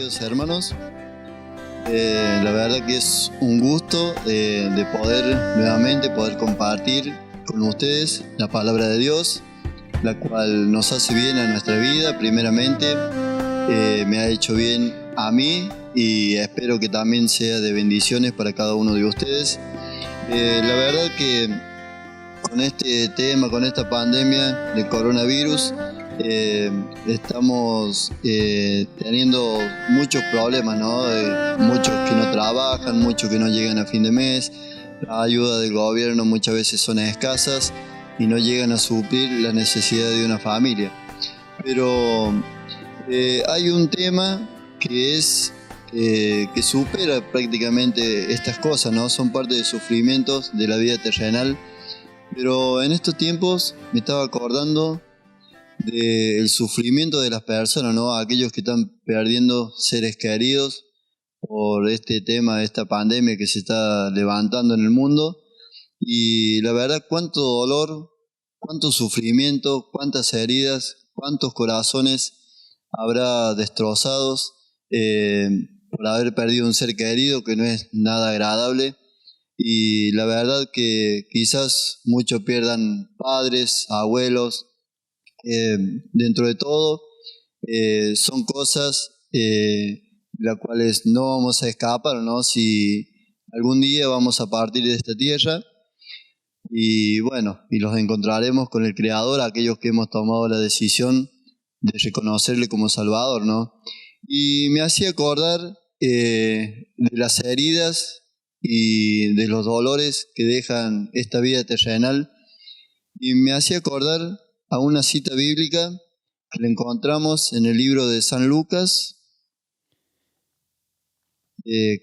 queridos hermanos. La verdad que es un gusto de poder nuevamente poder compartir con ustedes la palabra de Dios, la cual nos hace bien a nuestra vida primeramente, me ha hecho bien a mí y espero que también sea de bendiciones para cada uno de ustedes. La verdad que con este tema, con esta pandemia del coronavirus, estamos teniendo muchos problemas, ¿no? Muchos que no trabajan, muchos que no llegan a fin de mes, la ayuda del gobierno muchas veces son escasas y no llegan a suplir las necesidades de una familia. Pero hay un tema que es que supera prácticamente estas cosas, ¿no? Son parte de sufrimientos de la vida terrenal. Pero en estos tiempos me estaba acordando del sufrimiento de las personas, ¿no? Aquellos que están perdiendo seres queridos por este tema, de esta pandemia que se está levantando en el mundo. Y la verdad, cuánto dolor, cuánto sufrimiento, cuántas heridas, cuántos corazones habrá destrozados por haber perdido un ser querido, que no es nada agradable. Y la verdad que quizás muchos pierdan padres, abuelos. Dentro de todo, son cosas las cuales no vamos a escapar, ¿no? Si algún día vamos a partir de esta tierra y bueno, y los encontraremos con el Creador, aquellos que hemos tomado la decisión de reconocerle como Salvador, ¿no? Y me hacía acordar de las heridas y de los dolores que dejan esta vida terrenal, y me hacía acordar a una cita bíblica que la encontramos en el libro de San Lucas,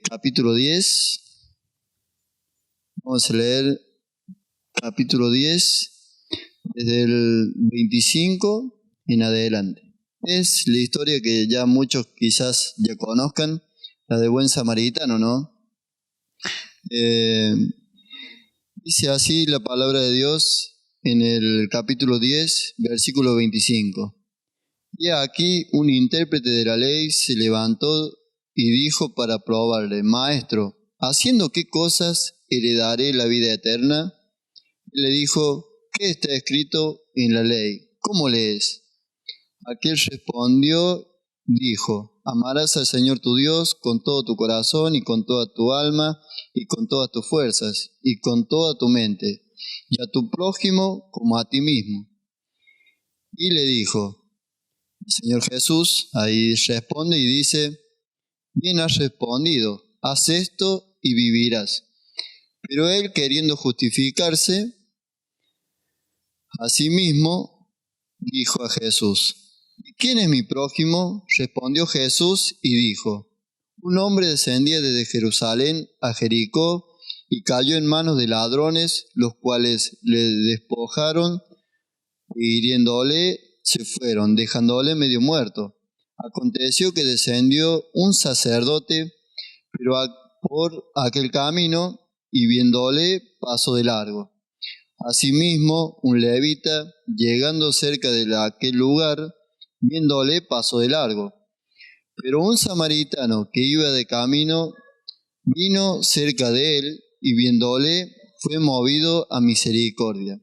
capítulo 10. Vamos a leer capítulo 10, desde el 25 en adelante. Es la historia que ya muchos quizás ya conozcan, la de buen samaritano, ¿no? Dice así la palabra de Dios en el capítulo 10, versículo 25. Y aquí un intérprete de la ley se levantó y dijo para probarle: Maestro, ¿haciendo qué cosas heredaré la vida eterna? Y le dijo: ¿qué está escrito en la ley? ¿Cómo lees? Aquel respondió, dijo: amarás al Señor tu Dios con todo tu corazón y con toda tu alma y con todas tus fuerzas y con toda tu mente, y a tu prójimo como a ti mismo. Y le dijo, el Señor Jesús ahí responde y dice: bien has respondido, haz esto y vivirás. Pero él, queriendo justificarse a sí mismo, dijo a Jesús: ¿quién es mi prójimo? Respondió Jesús y dijo: un hombre descendía desde Jerusalén a Jericó y cayó en manos de ladrones, los cuales le despojaron y hiriéndole se fueron, dejándole medio muerto. Aconteció que descendió un sacerdote, pero por aquel camino, y viéndole pasó de largo. Asimismo, un levita, llegando cerca de aquel lugar, viéndole pasó de largo. Pero un samaritano que iba de camino vino cerca de él, y viéndole fue movido a misericordia.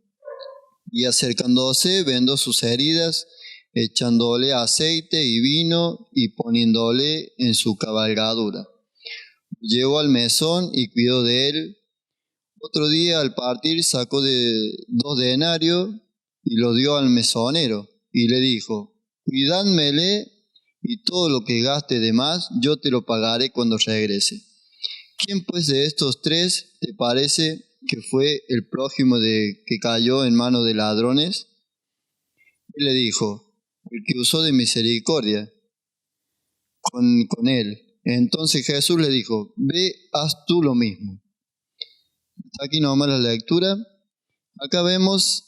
Y acercándose, vendó sus heridas, echándole aceite y vino y poniéndole en su cabalgadura. Llegó al mesón y cuidó de él. Otro día al partir sacó de 2 denarios y lo dio al mesonero y le dijo: cuidádmele y todo lo que gaste de más yo te lo pagaré cuando regrese. ¿Quién pues de estos 3 te parece que fue el prójimo de que cayó en manos de ladrones? Y le dijo: el que usó de misericordia con él. Entonces Jesús le dijo: ve, haz tú lo mismo. Aquí nomás la lectura. Acá vemos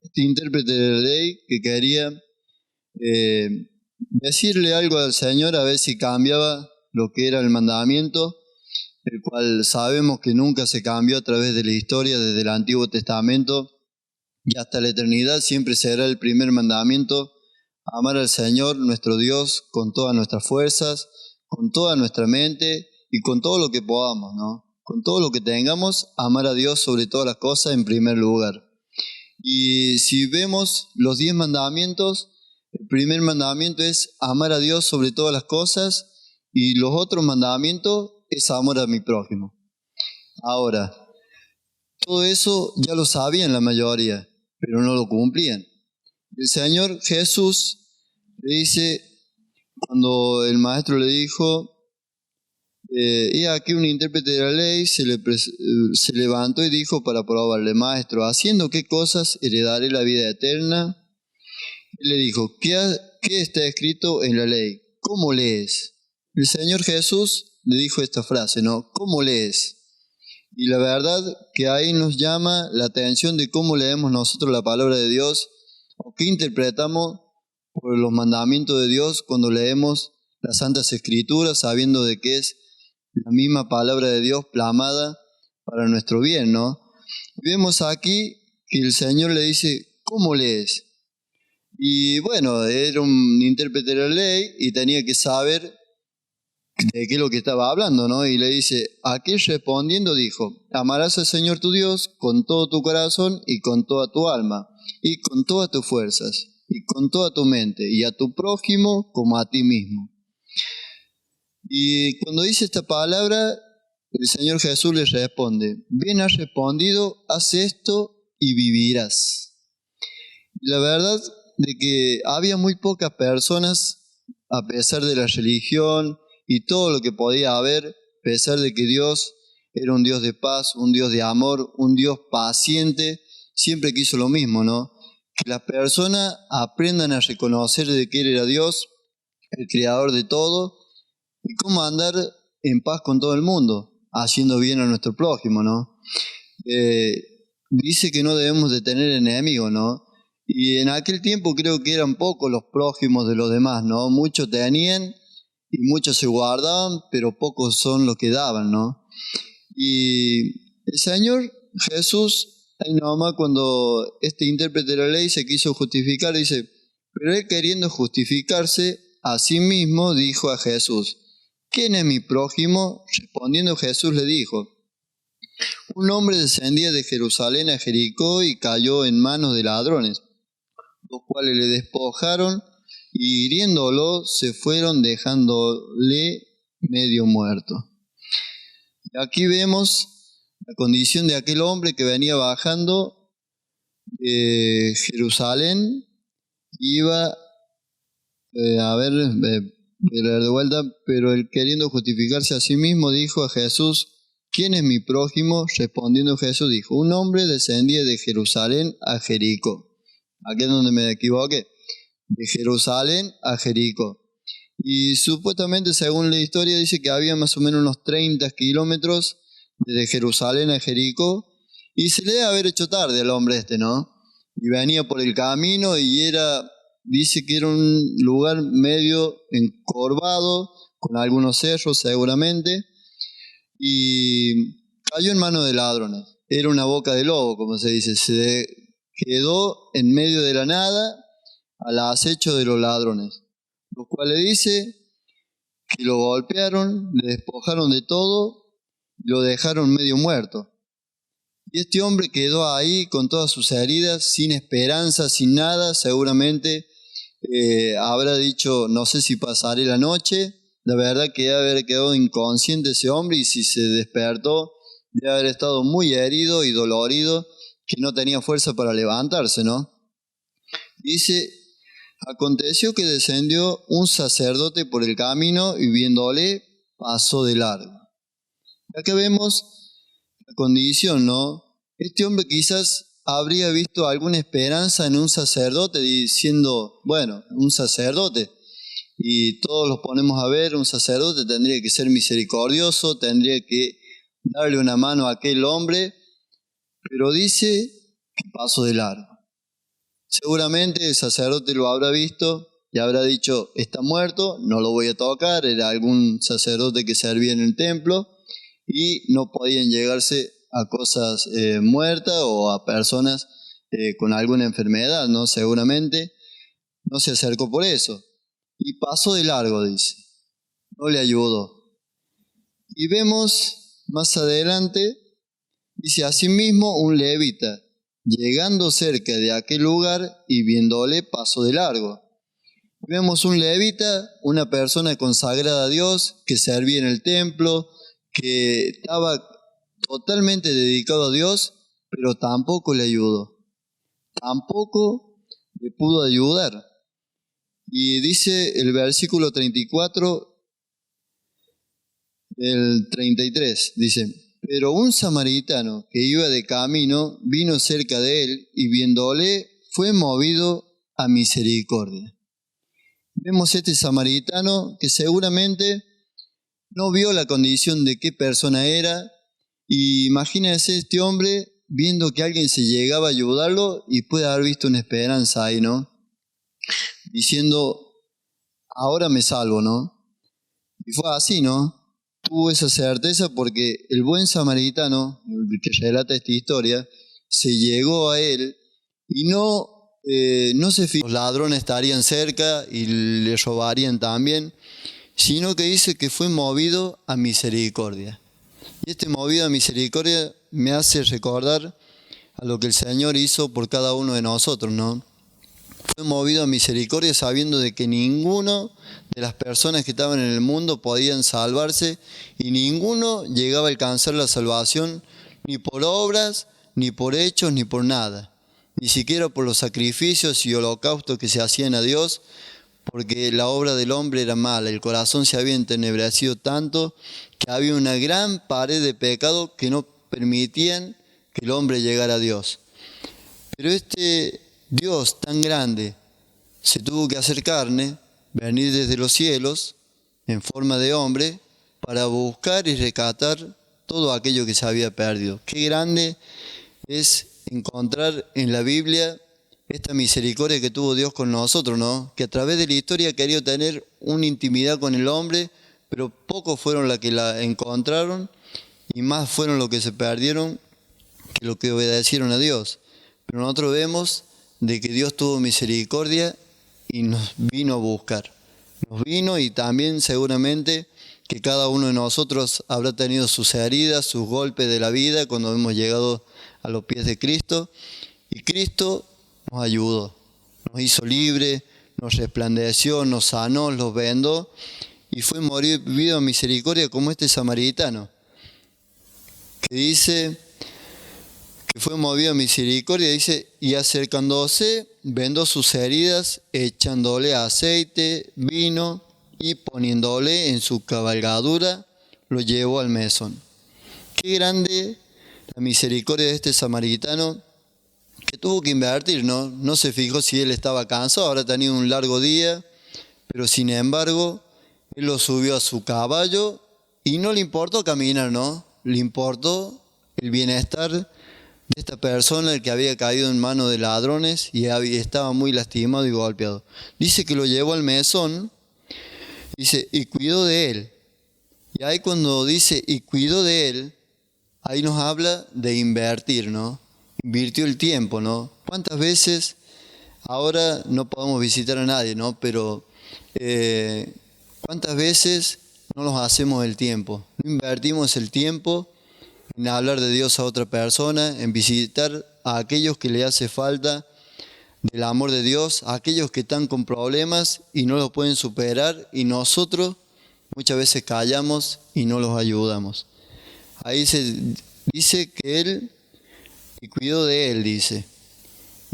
este intérprete de la ley que quería decirle algo al Señor, a ver si cambiaba lo que era el mandamiento, el cual sabemos que nunca se cambió a través de la historia, desde el Antiguo Testamento y hasta la eternidad. Siempre será el primer mandamiento amar al Señor nuestro Dios con todas nuestras fuerzas, con toda nuestra mente y con todo lo que podamos, ¿no? Con todo lo que tengamos, amar a Dios sobre todas las cosas en primer lugar. Y si vemos los 10 mandamientos, el primer mandamiento es amar a Dios sobre todas las cosas y los otros mandamientos es amor a mi prójimo. Ahora, todo eso ya lo sabían la mayoría, pero no lo cumplían. El Señor Jesús le dice, cuando el maestro le dijo, y aquí un intérprete de la ley se levantó y dijo para probarle, maestro, ¿haciendo qué cosas heredaré la vida eterna? Él le dijo, ¿qué está escrito en la ley? ¿Cómo lees? El Señor Jesús le dijo esta frase, ¿no? ¿Cómo lees? Y la verdad que ahí nos llama la atención de cómo leemos nosotros la palabra de Dios o qué interpretamos por los mandamientos de Dios cuando leemos las Santas Escrituras sabiendo de que es la misma palabra de Dios plasmada para nuestro bien, ¿no? Y vemos aquí que el Señor le dice, ¿cómo lees? Y bueno, era un intérprete de la ley y tenía que saber de qué es lo que estaba hablando, ¿no? Y le dice, aquel respondiendo dijo, amarás al Señor tu Dios con todo tu corazón y con toda tu alma y con todas tus fuerzas y con toda tu mente y a tu prójimo como a ti mismo. Y cuando dice esta palabra, el Señor Jesús le responde, bien has respondido, haz esto y vivirás. Y la verdad de que había muy pocas personas, a pesar de la religión y todo lo que podía haber, a pesar de que Dios era un Dios de paz, un Dios de amor, un Dios paciente, siempre quiso lo mismo, ¿no? Que las personas aprendan a reconocer de que Él era Dios, el creador de todo, y cómo andar en paz con todo el mundo, haciendo bien a nuestro prójimo, ¿no? Dice que no debemos de tener enemigos, ¿no? Y en aquel tiempo creo que eran pocos los prójimos de los demás, ¿no? Muchos tenían y muchos se guardaban, pero pocos son los que daban, ¿no? Y el Señor Jesús, ahí nomás cuando este intérprete de la ley se quiso justificar, dice, pero él queriendo justificarse a sí mismo, dijo a Jesús, ¿quién es mi prójimo? Respondiendo Jesús le dijo, un hombre descendía de Jerusalén a Jericó y cayó en manos de ladrones, los cuales le despojaron y hiriéndolo se fueron dejándole medio muerto. Y aquí vemos la condición de aquel hombre que venía bajando de Jerusalén, iba de vuelta, pero él queriendo justificarse a sí mismo dijo a Jesús, ¿quién es mi prójimo? Respondiendo Jesús dijo, un hombre descendía de Jerusalén a Jericó. Aquí es donde me equivoqué. De Jerusalén a Jericó. Y supuestamente, según la historia, dice que había más o menos unos 30 kilómetros desde Jerusalén a Jericó. Y se le debe haber hecho tarde al hombre este, ¿no? Y venía por el camino y dice que era un lugar medio encorvado, con algunos cerros seguramente. Y cayó en manos de ladrones. Era una boca de lobo, como se dice. Se quedó en medio de la nada al acecho de los ladrones, los cuales dice que lo golpearon, le despojaron de todo y lo dejaron medio muerto. Y este hombre quedó ahí con todas sus heridas, sin esperanza, sin nada, seguramente habrá dicho, no sé si pasaré la noche. La verdad que debe haber quedado inconsciente ese hombre y si se despertó, debe haber estado muy herido y dolorido, que no tenía fuerza para levantarse, ¿no? Dice, aconteció que descendió un sacerdote por el camino y viéndole, pasó de largo. Acá vemos la condición, ¿no? Este hombre quizás habría visto alguna esperanza en un sacerdote diciendo, bueno, un sacerdote, y todos los ponemos a ver, un sacerdote tendría que ser misericordioso, tendría que darle una mano a aquel hombre, pero dice que pasó de largo. Seguramente el sacerdote lo habrá visto y habrá dicho, está muerto, no lo voy a tocar, era algún sacerdote que servía en el templo y no podían llegarse a cosas muertas o a personas con alguna enfermedad, ¿no? Seguramente. no se acercó por eso. Y pasó de largo, dice. No le ayudó. Y vemos más adelante, dice, asimismo un levita, llegando cerca de aquel lugar y viéndole, pasó de largo. Vemos un levita, una persona consagrada a Dios, que servía en el templo, que estaba totalmente dedicado a Dios, pero tampoco le ayudó. Tampoco le pudo ayudar. Y dice el versículo 34, el 33, dice, pero un samaritano que iba de camino vino cerca de él y viéndole fue movido a misericordia. Vemos este samaritano que seguramente no vio la condición de qué persona era, y imagínense este hombre viendo que alguien se llegaba a ayudarlo y puede haber visto una esperanza ahí, ¿no? Diciendo, ahora me salvo, ¿no? Y fue así, ¿no? Tuvo esa certeza porque el buen samaritano, el que relata esta historia, se llegó a él y no se fijó, los ladrones estarían cerca y le robarían también, sino que dice que fue movido a misericordia. Y este movido a misericordia me hace recordar a lo que el Señor hizo por cada uno de nosotros, ¿no? Fue movido a misericordia sabiendo de que ninguno de las personas que estaban en el mundo podían salvarse y ninguno llegaba a alcanzar la salvación ni por obras, ni por hechos, ni por nada. Ni siquiera por los sacrificios y holocaustos que se hacían a Dios, porque la obra del hombre era mala, el corazón se había entenebrecido tanto que había una gran pared de pecado que no permitían que el hombre llegara a Dios. Pero este Dios tan grande se tuvo que hacer carne, venir desde los cielos en forma de hombre para buscar y rescatar todo aquello que se había perdido. Qué grande es encontrar en la Biblia esta misericordia que tuvo Dios con nosotros, ¿no? Que a través de la historia ha querido tener una intimidad con el hombre, pero pocos fueron los que la encontraron y más fueron los que se perdieron que los que obedecieron a Dios. Pero nosotros vemos de que Dios tuvo misericordia y nos vino a buscar. Nos vino y también seguramente que cada uno de nosotros habrá tenido sus heridas, sus golpes de la vida cuando hemos llegado a los pies de Cristo. Y Cristo nos ayudó, nos hizo libre, nos resplandeció, nos sanó, nos vendó y fue movido a misericordia como este samaritano, que dice que fue movido a misericordia, dice, y acercándose, vendó sus heridas, echándole aceite, vino, y poniéndole en su cabalgadura, lo llevó al mesón. Qué grande la misericordia de este samaritano, que tuvo que invertir, ¿no? No se fijó si él estaba cansado, habrá tenido un largo día, pero sin embargo, él lo subió a su caballo y no le importó caminar, ¿no? Le importó el bienestar de esta persona, el que había caído en manos de ladrones y estaba muy lastimado y golpeado. Dice que lo llevó al mesón, dice, y cuidó de él. Y ahí cuando dice, y cuidó de él, ahí nos habla de invertir, ¿no? Invirtió el tiempo, ¿no? ¿Cuántas veces ahora no podemos visitar a nadie, ¿no? Pero ¿cuántas veces no nos hacemos el tiempo? No invertimos el tiempo en hablar de Dios a otra persona, en visitar a aquellos que le hace falta del amor de Dios, a aquellos que están con problemas y no los pueden superar, y nosotros muchas veces callamos y no los ayudamos. Ahí se dice que él, y cuidó de él, dice.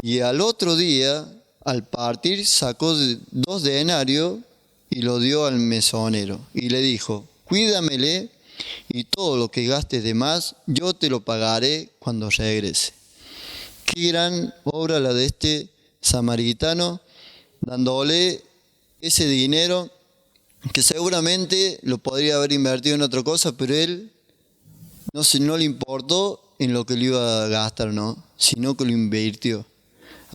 Y al otro día, al partir, sacó 2 denarios y lo dio al mesonero. Y le dijo, cuídamele y todo lo que gastes de más, yo te lo pagaré cuando regrese. Qué gran obra la de este samaritano, dándole ese dinero que seguramente lo podría haber invertido en otra cosa, pero él no le importó en lo que le iba a gastar, ¿no? Sino que lo invirtió.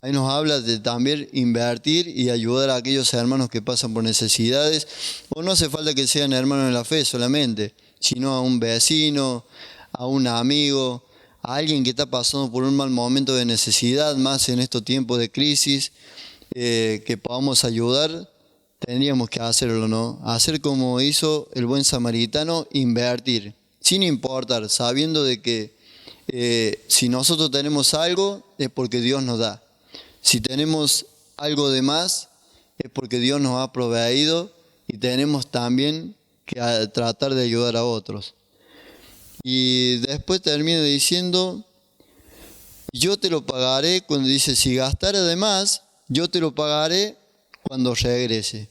Ahí nos habla de también invertir y ayudar a aquellos hermanos que pasan por necesidades, o no hace falta que sean hermanos en la fe solamente, sino a un vecino, a un amigo, a alguien que está pasando por un mal momento de necesidad, más en estos tiempos de crisis. que podamos ayudar, tendríamos que hacerlo, ¿no? Hacer como hizo el buen samaritano, invertir, sin importar, sabiendo de que si nosotros tenemos algo es porque Dios nos da. Si tenemos algo de más es porque Dios nos ha proveído y tenemos también que tratar de ayudar a otros. Y después termina diciendo, yo te lo pagaré, cuando dice, si gastara de más, yo te lo pagaré cuando regrese.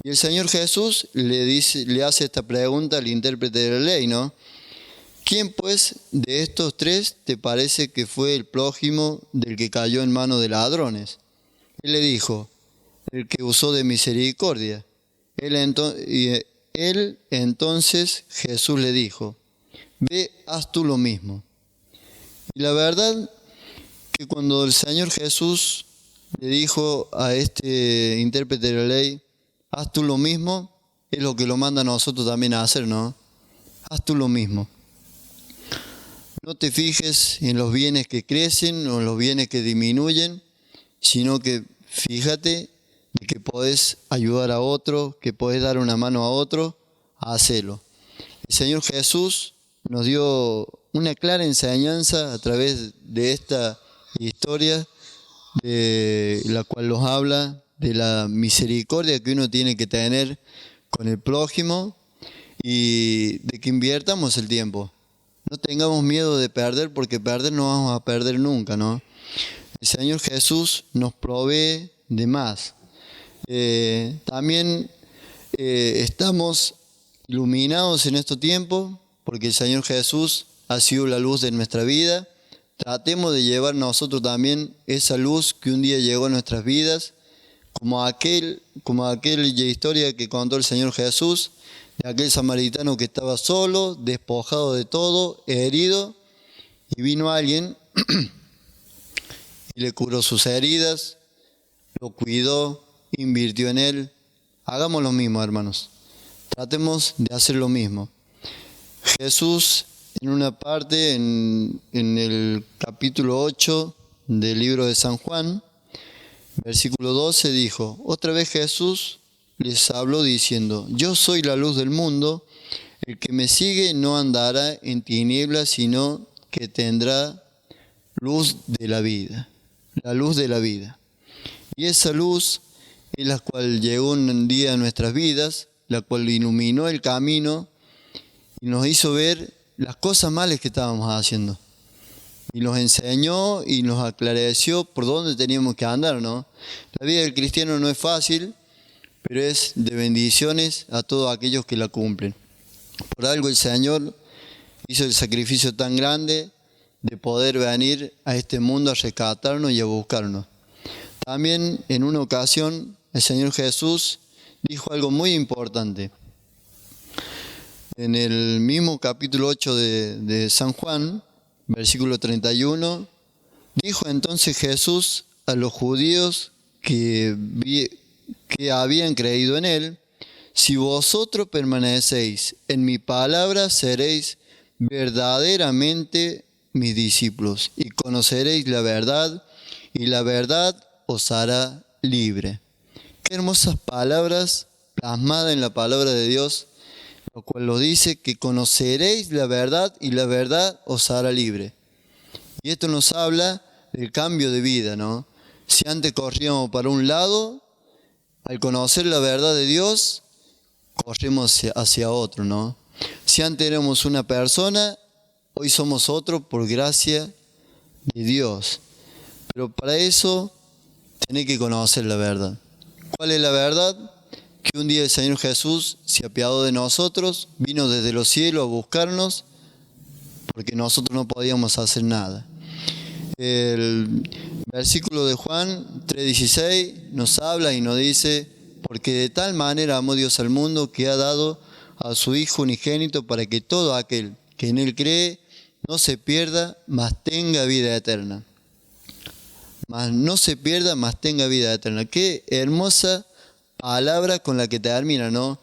Y el Señor Jesús le hace esta pregunta al intérprete de la ley, ¿no? ¿Quién pues de estos tres te parece que fue el prójimo del que cayó en manos de ladrones? Él le dijo, el que usó de misericordia. Él entonces Jesús le dijo, ve, haz tú lo mismo. Y la verdad que cuando el Señor Jesús le dijo a este intérprete de la ley, haz tú lo mismo, es lo que lo manda a nosotros también a hacer, ¿no? Haz tú lo mismo. No te fijes en los bienes que crecen o en los bienes que disminuyen, sino que fíjate de que podés ayudar a otro, que podés dar una mano a otro, a hacerlo. El Señor Jesús nos dio una clara enseñanza a través de esta historia, de la cual nos habla de la misericordia que uno tiene que tener con el prójimo y de que inviertamos el tiempo. No tengamos miedo de perder, porque perder no vamos a perder nunca, ¿no? El Señor Jesús nos provee de más. También estamos iluminados en este tiempo, porque el Señor Jesús ha sido la luz de nuestra vida. Tratemos de llevar nosotros también esa luz que un día llegó a nuestras vidas, como aquella historia que contó el Señor Jesús, de aquel samaritano que estaba solo, despojado de todo, herido, y vino alguien y le curó sus heridas, lo cuidó, invirtió en él. Hagamos lo mismo, hermanos. Tratemos de hacer lo mismo. Jesús, en una parte, en el capítulo 8 del libro de San Juan, versículo 12, dijo, otra vez Jesús les habló diciendo, yo soy la luz del mundo, el que me sigue no andará en tinieblas, sino que tendrá luz de la vida, la luz de la vida. Y esa luz es la cual llegó un día a nuestras vidas, la cual iluminó el camino y nos hizo ver las cosas malas que estábamos haciendo. Y nos enseñó y nos aclareció por dónde teníamos que andar, ¿no? La vida del cristiano no es fácil, pero es de bendiciones a todos aquellos que la cumplen. Por algo el Señor hizo el sacrificio tan grande de poder venir a este mundo a rescatarnos y a buscarnos. También en una ocasión el Señor Jesús dijo algo muy importante. En el mismo capítulo 8 de San Juan, versículo 31, dijo entonces Jesús a los judíos que habían creído en él, si vosotros permanecéis en mi palabra, seréis verdaderamente mis discípulos y conoceréis la verdad, y la verdad os hará libre. Qué hermosas palabras plasmadas en la palabra de Dios, lo cual lo dice, que conoceréis la verdad y la verdad os hará libre. Y esto nos habla del cambio de vida, ¿no? Si antes corríamos para un lado, al conocer la verdad de Dios, corremos hacia otro, ¿no? Si antes éramos una persona, hoy somos otro por gracia de Dios. Pero para eso tenés que conocer la verdad. ¿Cuál es la verdad? Que un día el Señor Jesús se apiadó de nosotros, vino desde los cielos a buscarnos, porque nosotros no podíamos hacer nada. El versículo de Juan 3:16 nos habla y nos dice, porque de tal manera amó Dios al mundo que ha dado a su Hijo unigénito para que todo aquel que en él cree no se pierda, mas tenga vida eterna. Mas no se pierda, mas tenga vida eterna. Qué hermosa palabra con la que termina, ¿no?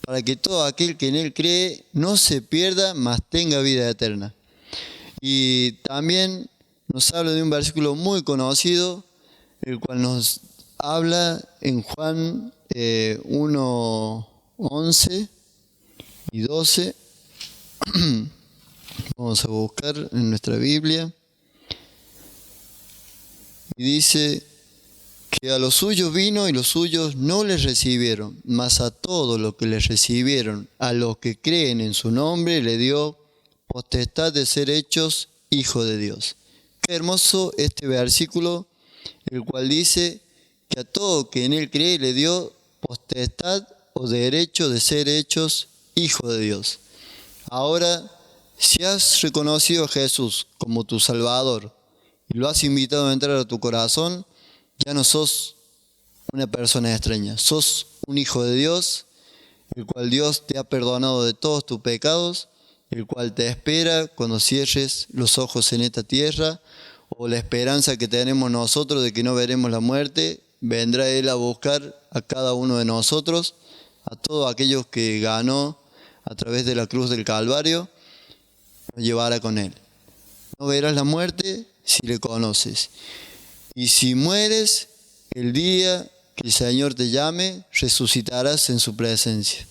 Para que todo aquel que en él cree no se pierda, mas tenga vida eterna. Y también nos habla de un versículo muy conocido, el cual nos habla en Juan 1, 11 y 12. Vamos a buscar en nuestra Biblia. Y dice que a los suyos vino y los suyos no les recibieron, mas a todos los que les recibieron, a los que creen en su nombre, le dio potestad de ser hechos hijos de Dios. Qué hermoso este versículo, el cual dice que a todo que en él cree le dio potestad o derecho de ser hechos hijos de Dios. Ahora, si has reconocido a Jesús como tu Salvador y lo has invitado a entrar a tu corazón, ya no sos una persona extraña, sos un hijo de Dios, el cual Dios te ha perdonado de todos tus pecados, el cual te espera cuando cierres los ojos en esta tierra, o la esperanza que tenemos nosotros de que no veremos la muerte. Vendrá Él a buscar a cada uno de nosotros, a todos aquellos que ganó a través de la cruz del Calvario, nos llevará con Él. No verás la muerte si le conoces. Y si mueres, el día que el Señor te llame, resucitarás en su presencia.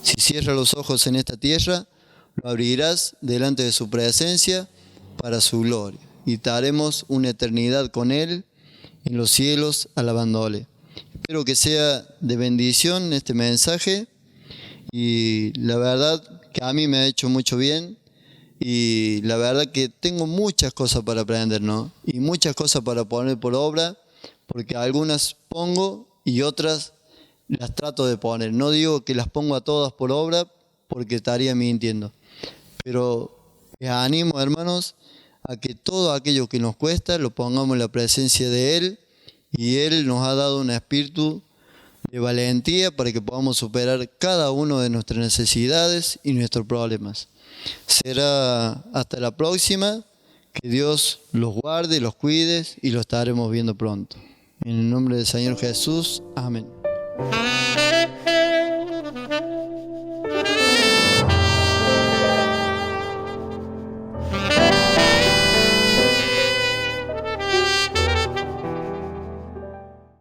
Si cierras los ojos en esta tierra, lo abrirás delante de su presencia para su gloria. Y estaremos una eternidad con Él en los cielos alabándole. Espero que sea de bendición este mensaje. Y la verdad que a mí me ha hecho mucho bien. Y la verdad que tengo muchas cosas para aprender, ¿no? Y muchas cosas para poner por obra, porque algunas pongo y otras las trato de poner. No digo que las pongo a todas por obra, porque estaría mintiendo. Pero les animo, hermanos, a que todo aquello que nos cuesta lo pongamos en la presencia de Él, y Él nos ha dado un espíritu de valentía para que podamos superar cada una de nuestras necesidades y nuestros problemas. Será hasta la próxima. Que Dios los guarde, los cuide y los estaremos viendo pronto. En el nombre del Señor Jesús. Amén.